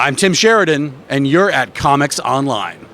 I'm Tim Sheridan, and you're at Comics Online.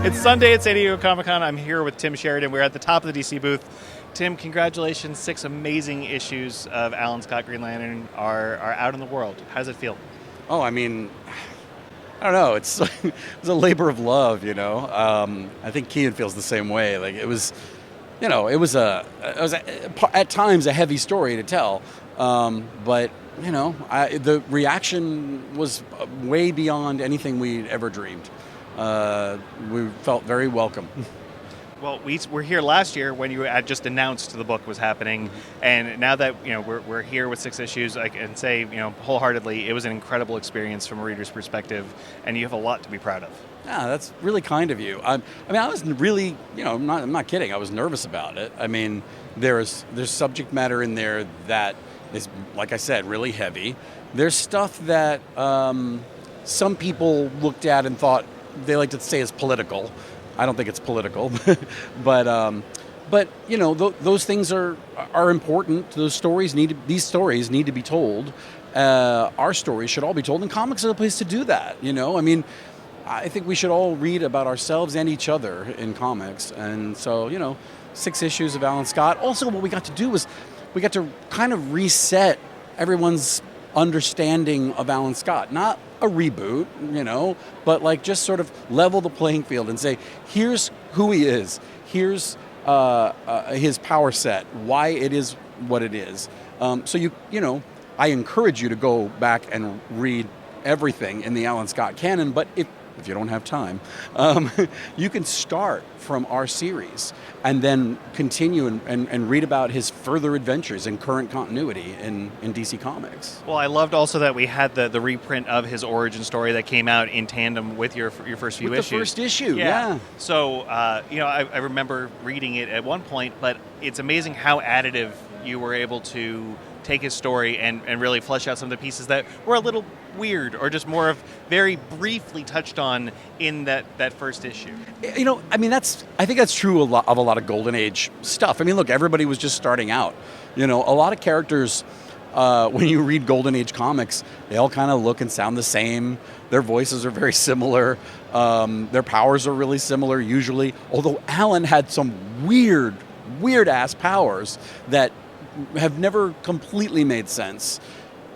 It's Sunday at San Diego Comic-Con. I'm here with Tim Sheridan. We're at the top of the DC booth. Tim, congratulations. 6 amazing issues of Alan Scott Green Lantern are out in the world. How does it feel? Oh, I mean, I don't know. It's a labor of love, you know. I think Kean feels the same way. Like it was at times a heavy story to tell, but you know, the reaction was way beyond anything we'd ever dreamed. We felt very welcome. Well, we were here last year when you had just announced the book was happening, and now that we're here with 6 issues, I can say wholeheartedly it was an incredible experience from a reader's perspective, and you have a lot to be proud of. Yeah, that's really kind of you. I was really, I'm not kidding. I was nervous about it. I mean, there's subject matter in there that is, like I said, really heavy. There's stuff that some people looked at and thought they like to say is political. I don't think it's political, but those things are important. These stories need to be told. Our stories should all be told, and comics are a place to do that. I think we should all read about ourselves and each other in comics, and so 6 issues of Alan Scott. Also, what we got to do was we got to kind of reset everyone's understanding of Alan Scott. Not a reboot, but like just sort of level the playing field and say, here's who he is, here's his power set, why it is what it is. So I encourage you to go back and read everything in the Alan Scott canon, but if you don't have time, you can start from our series and then continue and read about his further adventures in current continuity in DC Comics. Well, I loved also that we had the reprint of his origin story that came out in tandem with your first few issues. The first issue, yeah. So, I remember reading it at one point, but it's amazing how additive you were able to take his story and really flesh out some of the pieces that were a little weird or just more of very briefly touched on in that first issue. I think that's true of a lot of Golden Age stuff. I mean, look, everybody was just starting out. A lot of characters, when you read Golden Age comics, they all kind of look and sound the same. Their voices are very similar. Their powers are really similar usually, although Alan had some weird-ass powers that have never completely made sense.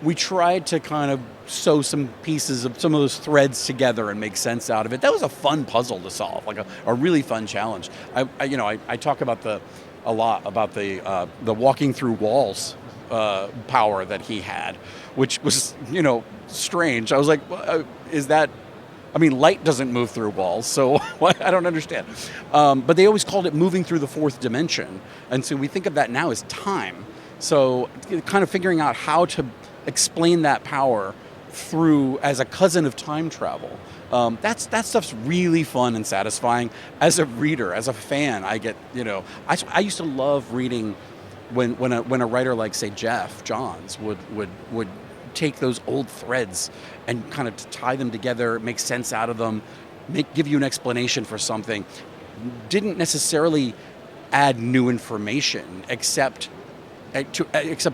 We tried to kind of sew some pieces of some of those threads together and make sense out of it. That was a fun puzzle to solve, like a really fun challenge. I talk about a lot about the walking through walls power that he had, which was strange. I was like, is that? I mean, light doesn't move through walls, so I don't understand. But they always called it moving through the 4th dimension, and so we think of that now as time. So kind of figuring out how to explain that power through as a cousin of time travel. That stuff's really fun and satisfying. As a reader, as a fan, I get, I used to love reading when a writer like, say, Jeff Johns would take those old threads and kind of tie them together, make sense out of them, give you an explanation for something. Didn't necessarily add new information except a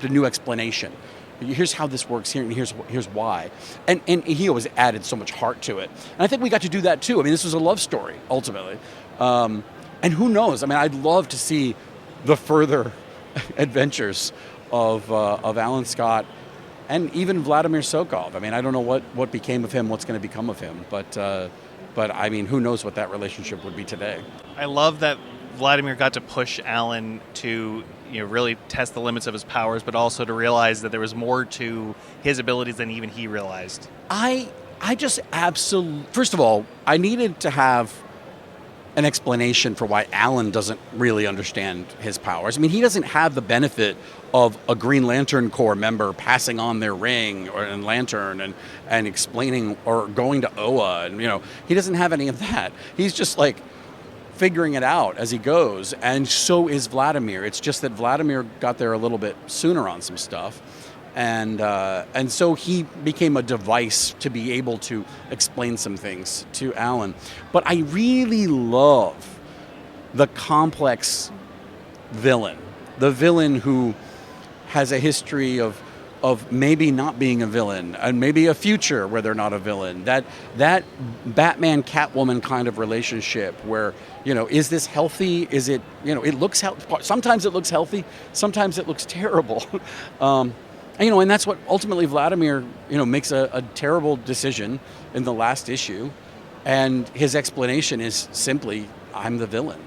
new explanation. Here's how this works here, and here's why. And he always added so much heart to it. And I think we got to do that too. I mean, this was a love story, ultimately. And who knows? I mean, I'd love to see the further adventures of Alan Scott and even Vladimir Sokov. I mean, I don't know what became of him, what's going to become of him. But I mean, who knows what that relationship would be today. I love that Vladimir got to push Alan to really test the limits of his powers, but also to realize that there was more to his abilities than even he realized. I just absolutely... First of all, I needed to have an explanation for why Alan doesn't really understand his powers. I mean, he doesn't have the benefit of a Green Lantern Corps member passing on their ring and lantern and explaining, or going to Oa, and he doesn't have any of that. He's just like figuring it out as he goes, and so is Vladimir. It's just that Vladimir got there a little bit sooner on some stuff. And so he became a device to be able to explain some things to Alan. But I really love the complex villain, the villain who has a history of maybe not being a villain, and maybe a future where they're not a villain. That Batman Catwoman kind of relationship where, is this healthy? Is it, it looks sometimes it looks healthy, sometimes it looks terrible. And that's what ultimately Vladimir, makes a terrible decision in the last issue. And his explanation is simply, I'm the villain.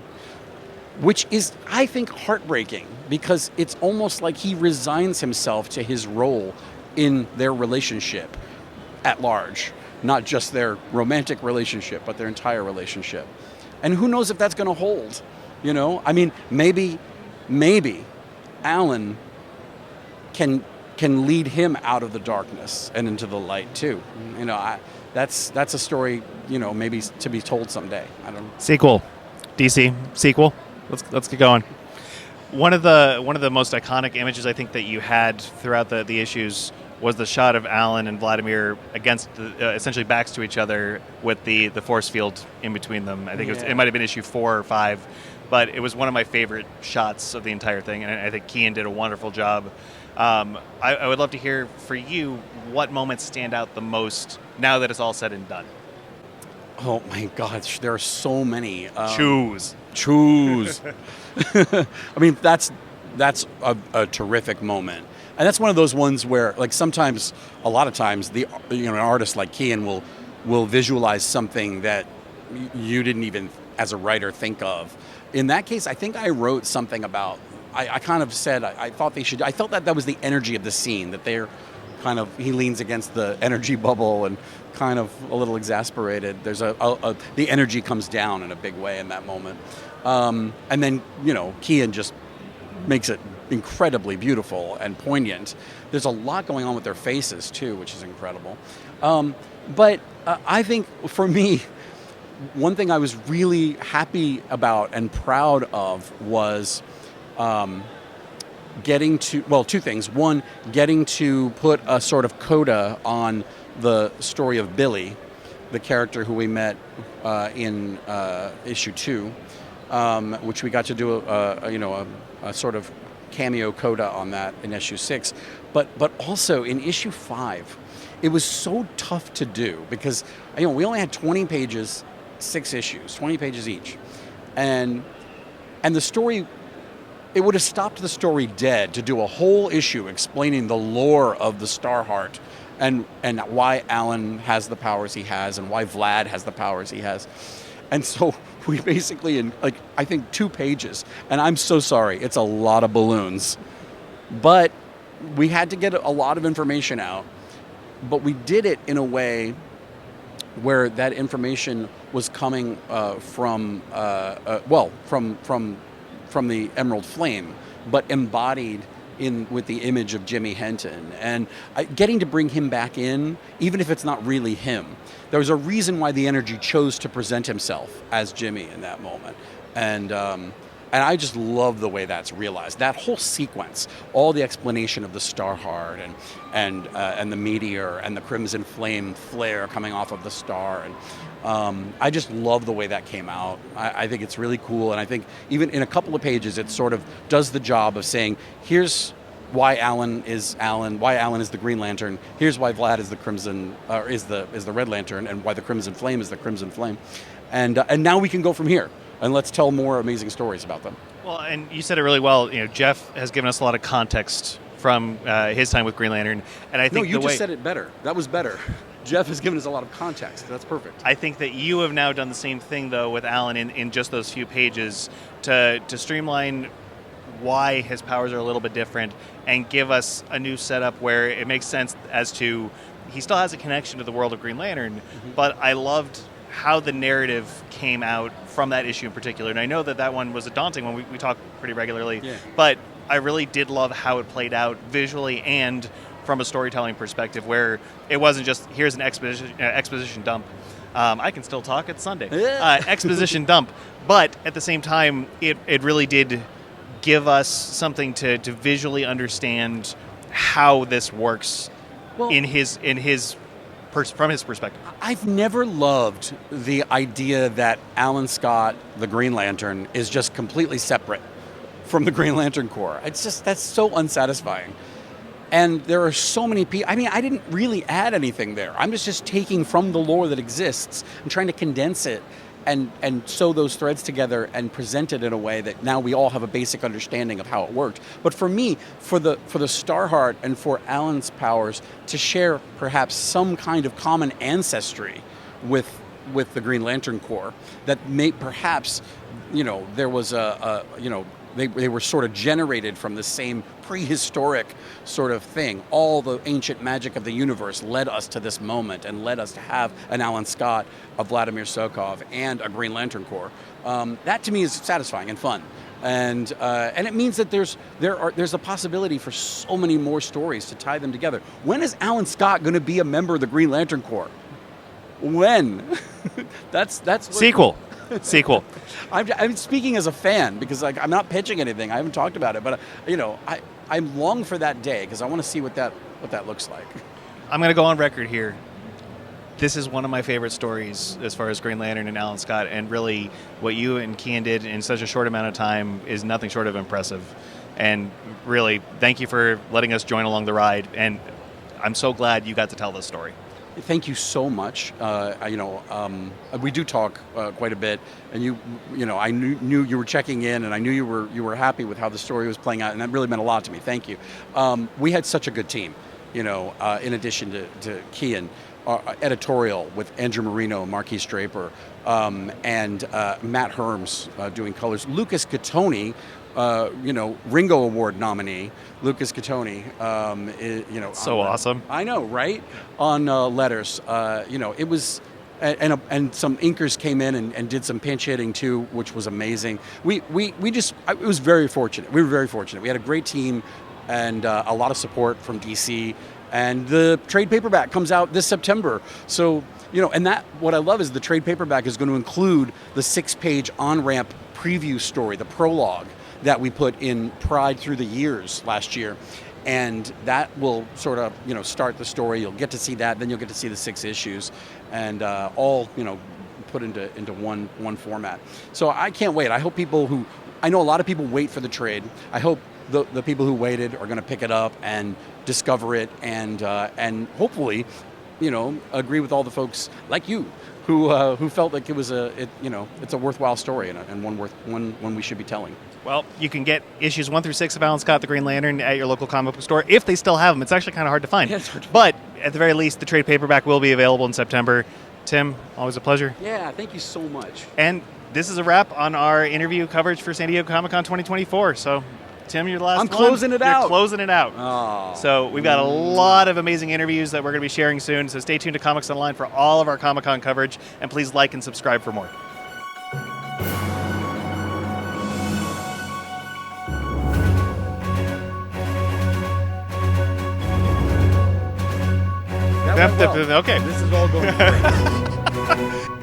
Which is, I think, heartbreaking, because it's almost like he resigns himself to his role in their relationship at large. Not just their romantic relationship, but their entire relationship. And who knows if that's going to hold, I mean, maybe Alan can lead him out of the darkness and into the light too. That's a story, maybe to be told someday. I don't know. Sequel, DC sequel. Let's get going. One of the most iconic images I think that you had throughout the issues was the shot of Alan and Vladimir against essentially backs to each other with the force field in between them. I think it might have been issue 4 or 5, but it was one of my favorite shots of the entire thing, and I think Keane did a wonderful job. I would love to hear for you what moments stand out the most now that it's all said and done. Oh my gosh, there are so many. Choose. I mean, that's a terrific moment, and that's one of those ones where, like, a lot of times, an artist like Keane will visualize something that you didn't even, as a writer, think of. In that case, I think I wrote something about. I kind of said I thought they should. I felt that was the energy of the scene, that they're kind of, he leans against the energy bubble and kind of a little exasperated. There's the energy comes down in a big way in that moment, and then Keane just makes it incredibly beautiful and poignant. There's a lot going on with their faces too, which is incredible. But I think for me, one thing I was really happy about and proud of was. Two things. One, getting to put a sort of coda on the story of Billy, the character who we met in issue 2, which we got to do a sort of cameo coda on that in issue 6. But also in issue 5, it was so tough to do because we only had 20 pages, 6 issues, 20 pages each, and the story. It would have stopped the story dead to do a whole issue explaining the lore of the Starheart and why Alan has the powers he has and why Vlad has the powers he has. And so we basically, in I think 2 pages, and I'm so sorry, it's a lot of balloons, but we had to get a lot of information out, but we did it in a way where that information was coming from the Emerald Flame, but embodied with the image of Jimmy Henton, and getting to bring him back in, even if it's not really him. There was a reason why the energy chose to present himself as Jimmy in that moment, and I just love the way that's realized. That whole sequence, all the explanation of the Starheart and the meteor and the crimson flame flare coming off of the star, and I just love the way that came out. I think it's really cool, and I think even in a couple of pages, it sort of does the job of saying, here's why Alan is the Green Lantern. Here's why Vlad is the Crimson, is the Red Lantern, and why the Crimson Flame is the Crimson Flame, and now we can go from here and let's tell more amazing stories about them. Well, and you said it really well. Jeff has given us a lot of context from his time with Green Lantern, and I think you just said it better. That was better. Jeff has given us a lot of context. That's perfect. I think that you have now done the same thing, though, with Alan in just those few pages to streamline why his powers are a little bit different and give us a new setup where it makes sense as to he still has a connection to the world of Green Lantern, but I loved how the narrative came out from that issue in particular. And I know that one was a daunting one. We talk pretty regularly. Yeah. But I really did love how it played out visually and from a storytelling perspective, where it wasn't just, here's an exposition dump. I can still talk, it's Sunday. Exposition dump. But at the same time, it really did give us something to visually understand how this works from his perspective. I've never loved the idea that Alan Scott, the Green Lantern, is just completely separate from the Green Lantern Corps. That's so unsatisfying. And there are so many people. I mean, I didn't really add anything there. I'm just taking from the lore that exists and trying to condense it and sew those threads together and present it in a way that now we all have a basic understanding of how it worked. But for me, for the Starheart and for Alan's powers to share perhaps some kind of common ancestry with the Green Lantern Corps, that may perhaps, there was they were sort of generated from the same prehistoric sort of thing. All the ancient magic of the universe led us to this moment and led us to have an Alan Scott, a Vladimir Sokov, and a Green Lantern Corps. That to me is satisfying and fun. And it means that there's a possibility for so many more stories to tie them together. When is Alan Scott going to be a member of the Green Lantern Corps? When? that's Sequel. I'm speaking as a fan because I'm not pitching anything. I haven't talked about it, but I long for that day because I want to see what that looks like. I'm going to go on record here. This is one of my favorite stories as far as Green Lantern and Alan Scott, and really what you and Kian did in such a short amount of time is nothing short of impressive. And really, thank you for letting us join along the ride, and I'm so glad you got to tell this story. Thank you so much. We do talk quite a bit, and I knew you were checking in, and I knew you were happy with how the story was playing out, and that really meant a lot to me. Thank you. We had such a good team, in addition to Kian, editorial with Andrew Marino, Marquise Draper, and Matt Herms doing colors. Lucas Gattoni, Ringo Award nominee, Lucas Gattoni, so awesome. I know, right? On letters, it was, and some inkers came in and did some pinch hitting too, which was amazing. It was very fortunate. We were very fortunate. We had a great team and a lot of support from DC. And the trade paperback comes out this September. So, and what I love is the trade paperback is going to include the 6-page on-ramp preview story, the prologue that we put in Pride Through the Years last year. And that will sort of, start the story. You'll get to see that, then you'll get to see the 6 issues and all, put into one format. So I can't wait. I hope I know a lot of people wait for the trade. I hope the people who waited are going to pick it up and discover it and hopefully, agree with all the folks like you who felt like it was it's a worthwhile story and one we should be telling. Well, you can get issues 1 through 6 of Alan Scott, the Green Lantern, at your local comic book store if they still have them. It's actually kind of hard to find. Yeah, but at the very least, the trade paperback will be available in September. Tim, always a pleasure. Yeah, thank you so much. And this is a wrap on our interview coverage for San Diego Comic-Con 2024. So, Tim, you're the last one. I'm closing it out. You're closing it out. Oh. So we've got a lot of amazing interviews that we're going to be sharing soon. So stay tuned to Comics Online for all of our Comic-Con coverage. And please like and subscribe for more. That went well. Okay. This is all going great.